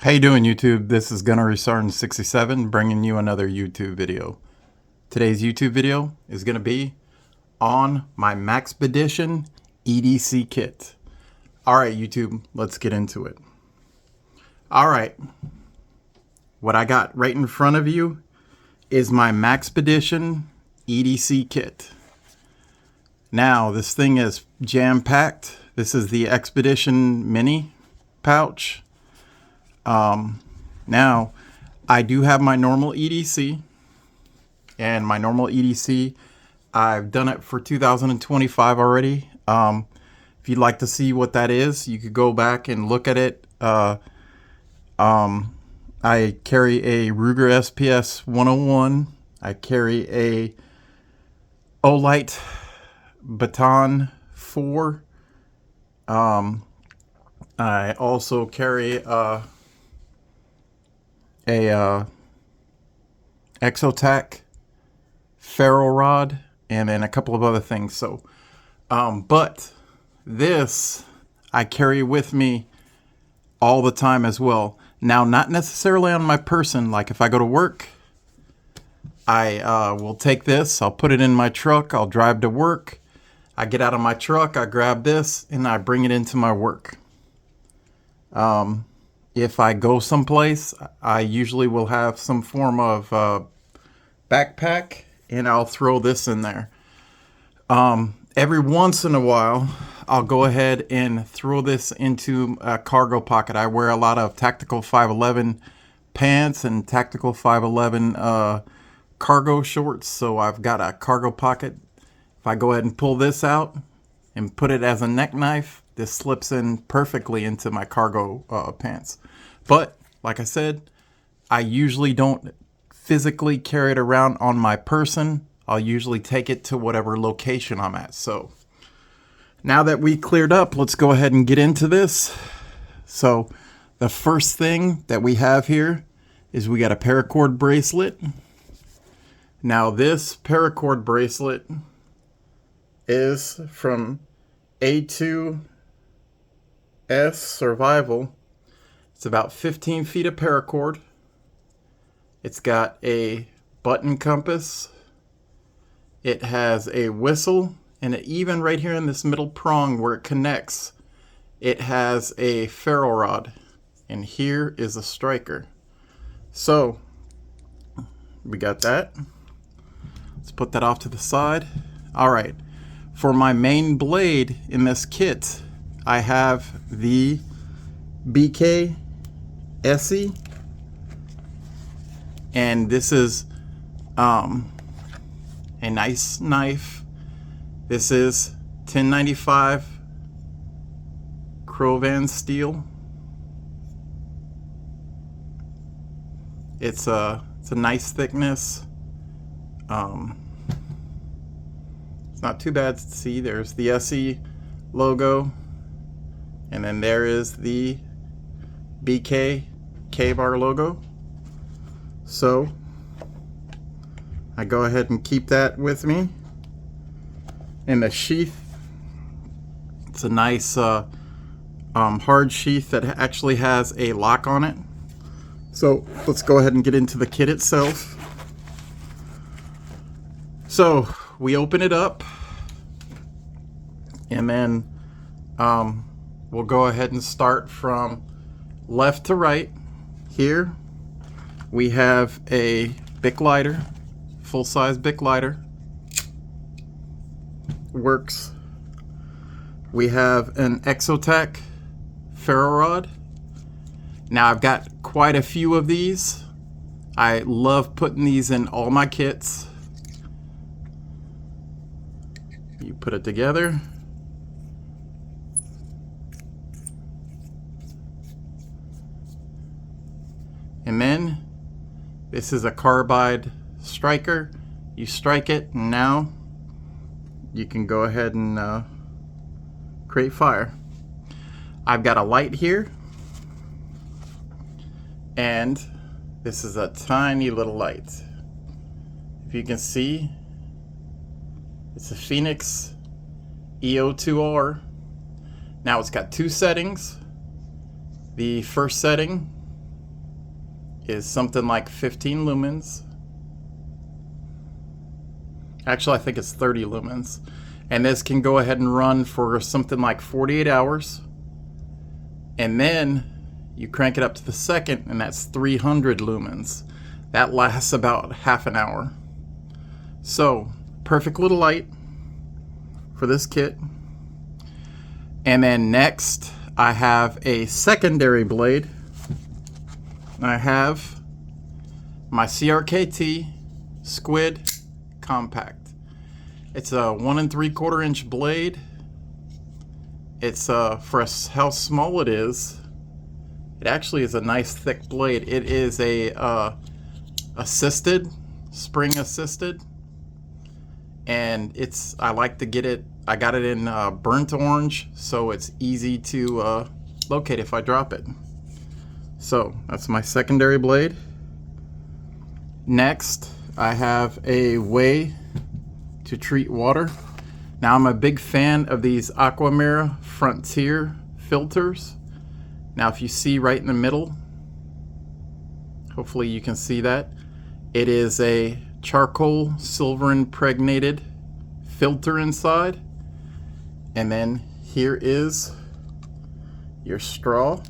How you doing, YouTube? This is Gunnery Sergeant 67 bringing you another YouTube video. Today's YouTube video is going to be on my Maxpedition EDC kit. Alright YouTube, let's get into it. Alright, what I got right in front of you is my Maxpedition EDC kit. Now this thing is jam-packed. This is the Expedition Mini pouch. Now I do have my normal EDC, and my normal EDC, I've done it for 2025 already. If you'd like to see what that is, you could go back and look at it. I carry a Ruger SPS 101. I carry a Olight Baton 4. I also carry a Exotac ferro rod and then a couple of other things. So, but this I carry with me all the time as well. Now, not necessarily on my person. Like if I go to work, I will take this. I'll put it in my truck. I'll drive to work. I get out of my truck. I grab this and I bring it into my work. If I go someplace, I usually will have some form of backpack, and I'll throw this in there. Every once in a while, I'll go ahead and throw this into a cargo pocket. I wear a lot of Tactical 511 pants and Tactical 511 cargo shorts, so I've got a cargo pocket. If I go ahead and pull this out and put it as a neck knife, this slips in perfectly into my cargo pants. But like I said, I usually don't physically carry it around on my person. I'll usually take it to whatever location I'm at. So now that we cleared up, let's go ahead and get into this. So the first thing that we have here is we got a paracord bracelet. Now this paracord bracelet is from A2S Survival. It's about 15 feet of paracord. It's got a button compass. It has a whistle, and even right here in this middle prong where it connects, it has a ferro rod. And here is a striker. So we got that. Let's put that off to the side. All right. For my main blade in this kit, I have the BK SE, and this is a nice knife. This is 1095 Crovan steel. It's a nice thickness. It's not too bad to see. There's the SE logo, and then there is the BK K-bar logo. So I go ahead and keep that with me. In the sheath, it's a nice hard sheath that actually has a lock on it. So let's go ahead and get into the kit itself. So we open it up, and then we'll go ahead and start from left to right. Here we have a Bic lighter, full-size Bic lighter. Works. We have an Exotac ferro rod. Now I've got quite a few of these. I love putting these in all my kits. You put it together. And then this is a carbide striker. You strike it, and now you can go ahead and create fire. I've got a light here, and this is a tiny little light. If you can see, it's a Phoenix EO2R. Now it's got two settings. The first setting is something like 15 lumens. Actually, I think it's 30 lumens. And this can go ahead and run for something like 48 hours. And then you crank it up to the second, and that's 300 lumens. That lasts about half an hour. So, perfect little light for this kit. And then next, I have a secondary blade. I have my CRKT Squid Compact. It's a 1 3/4 inch blade. It's for how small it is. It actually is a nice thick blade. It is a assisted, spring assisted, and I like to get it. I got it in burnt orange, so it's easy to locate if I drop it. So that's my secondary blade. Next, I have a way to treat water. Now, I'm a big fan of these Aquamira Frontier filters. Now, if you see right in the middle, hopefully you can see that, it is a charcoal silver impregnated filter inside. And then here is your straw.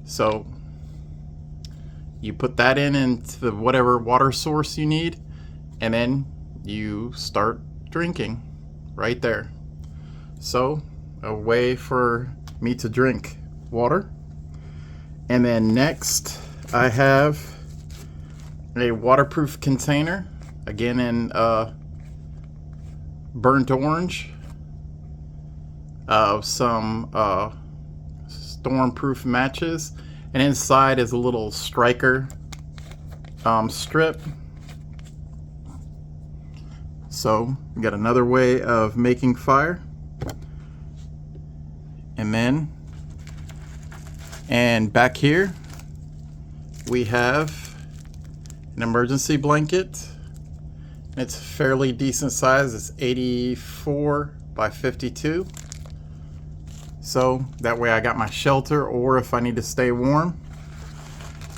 So you put that into whatever water source you need, and then you start drinking right there. So a way for me to drink water. And then next I have a waterproof container, again in burnt orange, of some storm-proof matches, and inside is a little striker strip. So we got another way of making fire. And back here we have an emergency blanket. It's fairly decent size. It's 84 by 52. So that way I got my shelter, or if I need to stay warm.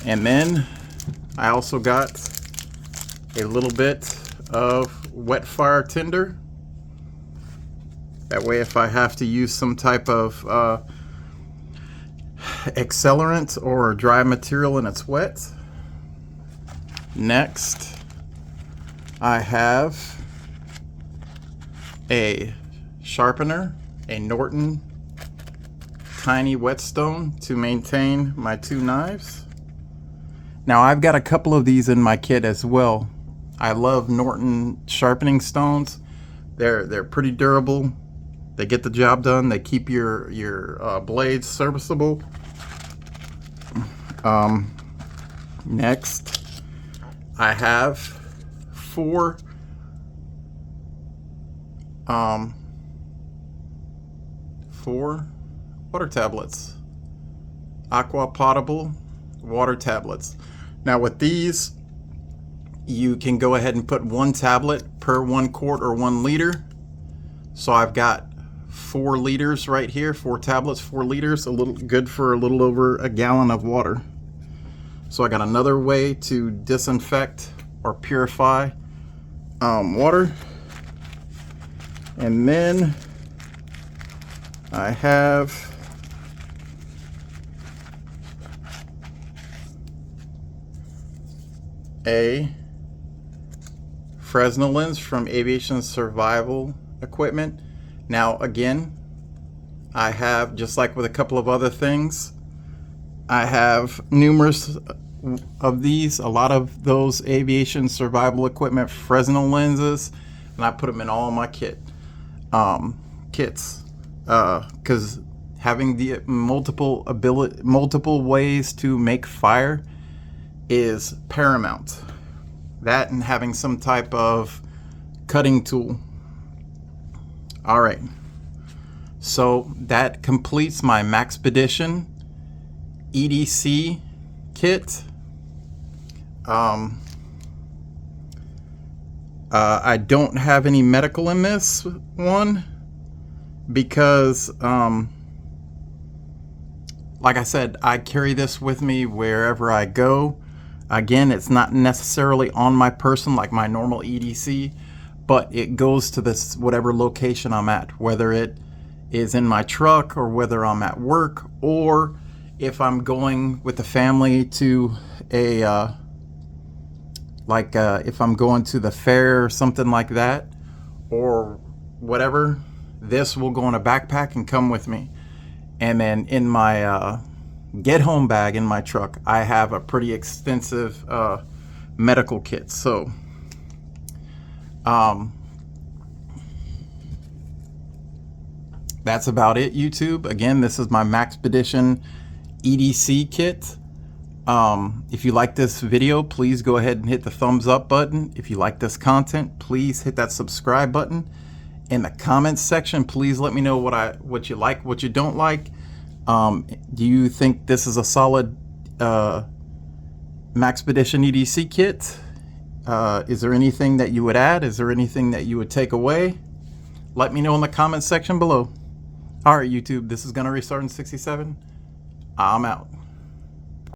And then I also got a little bit of wet fire tinder. That way if I have to use some type of accelerant or dry material and it's wet. Next, I have a sharpener, a Norton tiny whetstone to maintain my 2 knives. Now, I've got a couple of these in my kit as well. I love Norton sharpening stones. They're pretty durable. They get the job done. They keep your blades serviceable. Next, I have 4 water tablets, aqua potable water tablets. Now with these, you can go ahead and put 1 tablet per 1 quart or 1 liter. So I've got 4 liters right here, 4 tablets, 4 liters, a little good for a little over a gallon of water. So I got another way to disinfect or purify water. And then I have a Fresnel lens from Aviation Survival Equipment. Now again, I have, just like with a couple of other things, I have numerous of these, a lot of those Aviation Survival Equipment Fresnel lenses, and I put them in all my kits, because having the multiple ways to make fire is paramount. That and having some type of cutting tool. All right, so that completes my Maxpedition EDC kit. I don't have any medical in this one because, like I said, I carry this with me wherever I go. Again, it's not necessarily on my person like my normal EDC, but it goes to this whatever location I'm at, whether it is in my truck or whether I'm at work, or if I'm going with the family to a if I'm going to the fair or something like that, or whatever, this will go in a backpack and come with me. And then in my get home bag in my truck, I have a pretty extensive medical kit. So that's about it, YouTube. Again, this is my Maxpedition EDC kit. If you like this video, please go ahead and hit the thumbs up button. If you like this content, please hit that subscribe button. In the comments section, please let me know what you like, what you don't like. Do you think this is a solid Maxpedition EDC kit? Is there anything that you would add? Is there anything that you would take away? Let me know in the comments section below. All right, YouTube, this is Gonna Restart in 67. I'm out.